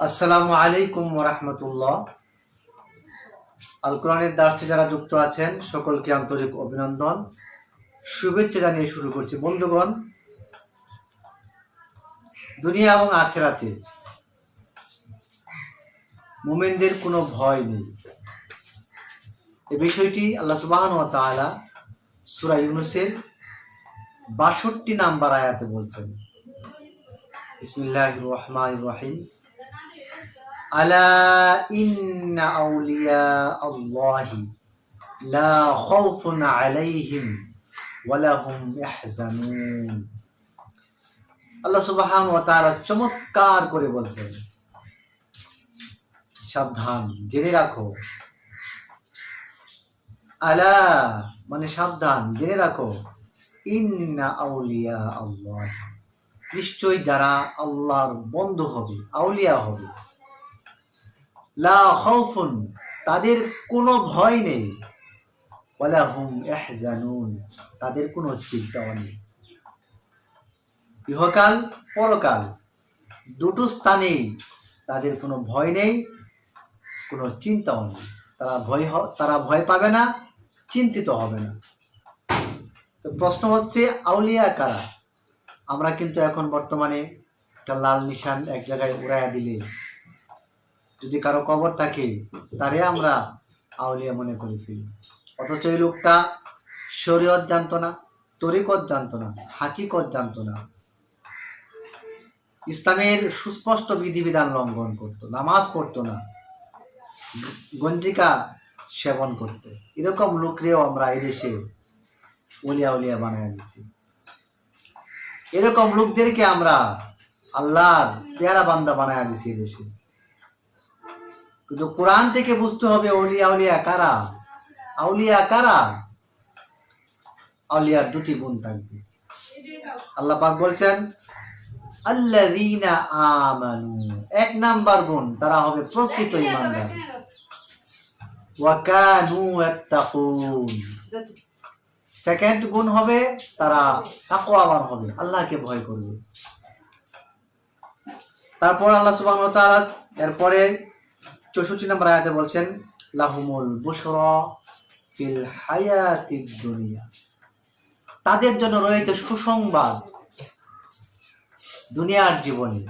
আসসালামু আলাইকুম ওয়া রাহমাতুল্লাহ। আল কোরআনের দার্সে যারা যুক্ত আছেন সকলকে আন্তরিক অভিনন্দন, শুভেচ্ছা জানিয়ে শুরু করছি। বন্ধুগণ, দুনিয়া এবং আখিরাতে মুমিনদের কোনো ভয় নেই, এই বিষয়টি আল্লাহ সুবহানাহু ওয়া তাআলা সূরা ইউনূসের ৬২ নম্বর আয়াতে বলছেন। বিসমিল্লাহির রহমানির রহিম। আলা ইন্না আউলিয়া আল্লাহি লা খাউফুন আলাইহিম ওয়া লাহুম ইয়াহজানুন। আল্লাহ সুবহানাহু ওয়া তাআলা চমৎকার করে বলছেন, সাবধান, জেনে রাখো। আলা মানে সাবধান, জেনে রাখো। ইন্না আউলিয়া আল্লাহ, নিশ্চয়ই যারা আল্লাহর বন্ধু হবে, আউলিয়া হবে, লা খাউফুন, তাদের কোনো ভয় নেই, ওয়ালা হুম ইয়াহজানুন, তাদের কোনো চিন্তাও নেই। ইহকাল পরকাল দুটো স্থানেই তাদের কোনো ভয় নেই, কোনো চিন্তাও নেই। তারা ভয় পাবে না, চিন্তিত হবে না। তো প্রশ্ন হচ্ছে, আউলিয়া কারা? আমরা কিন্তু এখন বর্তমানে একটা লাল নিশান এক জায়গায় উড়াইয়া দিলে যদি কারো কবর থাকে, তারে আমরা আউলিয়া মনে করে ফেলি। অথচ এই লোকটা শরীয়ত জানতো না, তরিকত জানতো না, হাকিকত জানতো না, ইসলামের সুস্পষ্ট বিধিবিধান লঙ্ঘন করত, নামাজ পড়তো না, গঞ্জিকা সেবন করতে। এরকম লোকরেও আমরা এদেশে ওলিয়া উলিয়া বানায় দিচ্ছি। এরকম লোকদেরকে আমরা আল্লাহর পেয়ারা বান্দা বানায় দিচ্ছি এদেশে। কিন্তু কোরআন থেকে বুঝতে হবে আউলিয়া উলিয়া কারা। আউলিয়া কারা? আউলিয়ার দুটি গুণ থাকবে। আল্লাহ পাক বলছেন, আল্লাযীনা আমানু, এক নাম্বার গুণ, তারা হবে প্রকৃত ঈমানদার। ওয়া কানু ইয়াত্তাকুন, সেকেন্ড গুণ হবে তারা তাকওয়াবান হবে, আল্লাহকে ভয় করবে। তারপর আল্লাহ সুবহানাহু ওয়া তাআলা এরপরে ৬৪ নম্বর আয়াতে বলছেন, লাহুমুল বুশরা ফিল হায়াতিদ দুনিয়া, তাদের জন্য রয়েছে সুসংবাদ দুনিয়ার জীবনে,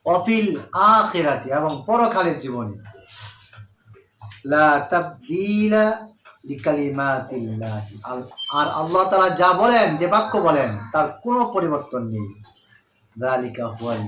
অফিল আখিরাতি, এবং পরকালের জীবনে। লা তাবদীলা লিকালিমাতিল্লাহ, আর আল্লাহ তাআলা যা বলেন, যে বাক্য বলেন, তার কোনো পরিবর্তন নেই। যালিকা হুয়াল